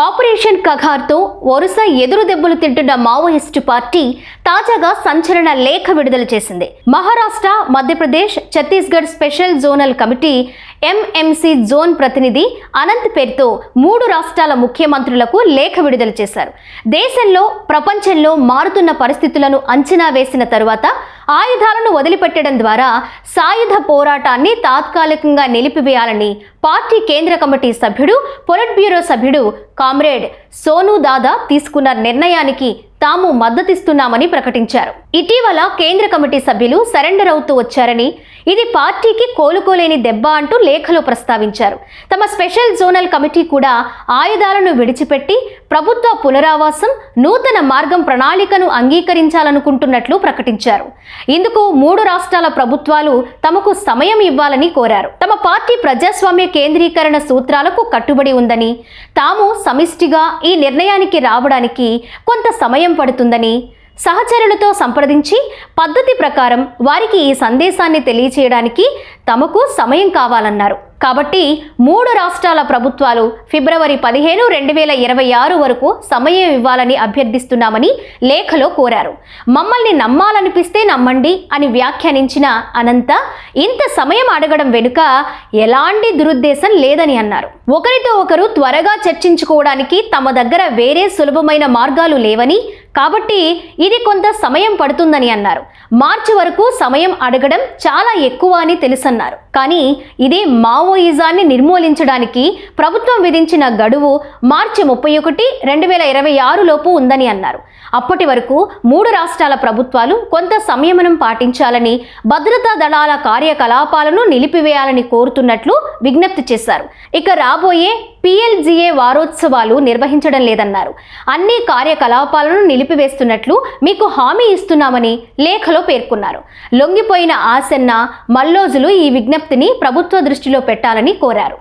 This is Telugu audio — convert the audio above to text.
ఆపరేషన్ కగార్తో వరుస ఎదురు దెబ్బలు తింటున్న మావోయిస్టు పార్టీ తాజాగా సంచలన లేఖ విడుదల చేసింది. Maharashtra, Madhya Pradesh, Chhattisgarh special zonal committee MMC zone ప్రతినిధి అనంత్ పేరుతో 3 రాష్ట్రాల ముఖ్యమంత్రులకు లేఖ విడుదల చేశారు. దేశంలో, ప్రపంచంలో మారుతున్న పరిస్థితులను అంచనా వేసిన తరువాత ఆయుధాలను వదిలిపెట్టడం ద్వారా సాయుధ పోరాటాన్ని తాత్కాలికంగా నిలిపివేయాలని పార్టీ కేంద్ర కమిటీ సభ్యుడు, పొలిట్ బ్యూరో సభ్యుడు కామ్రేడ్ సోను దాదా తీసుకున్న నిర్ణయానికి తాము మద్దతిస్తున్నామని ప్రకటించారు. ఇటీవల కేంద్ర కమిటీ సభ్యులు సరెండర్ అవుతూ వచ్చారని, ఇది పార్టీకి కోలుకోలేని దెబ్బ అంటూ లేఖలో ప్రస్తావించారు. తమ స్పెషల్ జోనల్ కమిటీ కూడా ఆయుధాలను విడిచిపెట్టి ప్రభుత్వ పునరావాసం, నూతన మార్గం ప్రణాళికను అంగీకరించాలనుకుంటున్నట్లు ప్రకటించారు. ఇందుకు 3 రాష్ట్రాల ప్రభుత్వాలు తమకు సమయం ఇవ్వాలని కోరారు. తమ పార్టీ ప్రజాస్వామ్య కేంద్రీకరణ సూత్రాలకు కట్టుబడి ఉందని, తాము సమిష్టిగా ఈ నిర్ణయానికి రావడానికి కొంత సమయం పడుతుందని, సహచరులతో సంప్రదించి పద్ధతి ప్రకారం వారికి ఈ సందేశాన్ని తెలియచేయడానికి తమకు సమయం కావాలన్నారు. కాబట్టి 3 రాష్ట్రాల ప్రభుత్వాలు ఫిబ్రవరి 15, 2026 వరకు సమయం ఇవ్వాలని అభ్యర్థిస్తున్నామని లేఖలో కోరారు. మమ్మల్ని నమ్మాలనిపిస్తే నమ్మండి అని వ్యాఖ్యానించిన అనంత, ఇంత సమయం అడగడం వెనుక ఎలాంటి దురుద్దేశం లేదని అన్నారు. ఒకరితో ఒకరు త్వరగా చర్చించుకోవడానికి తమ దగ్గర వేరే సులభమైన మార్గాలు లేవని, కాబట్టి ఇది కొంత సమయం పడుతుందని అన్నారు. మార్చి వరకు సమయం అడగడం చాలా ఎక్కువ అని తెలుసన్నారు. కానీ ఇది మావోయిజాన్ని నిర్మూలించడానికి ప్రభుత్వం విధించిన గడువు మార్చి 31, 2026 లోపు ఉందని అన్నారు. అప్పటి వరకు 3 రాష్ట్రాల ప్రభుత్వాలు కొంత సంయమనం పాటించాలని, భద్రతా దళాల కార్యకలాపాలను నిలిపివేయాలని కోరుతున్నట్లు విజ్ఞప్తి చేశారు. ఇక రాబోయే PLGA వారోత్సవాలు నిర్వహించడం లేదన్నారు. అన్ని కార్యకలాపాలను నిలిపివేస్తున్నట్లు మీకు హామీ ఇస్తున్నామని లేఖలో పేర్కొన్నారు. లొంగిపోయిన ఆసన్న, మల్లోజులు ఈ విజ్ఞప్తిని ప్రభుత్వ దృష్టిలో పెట్టాలని కోరారు.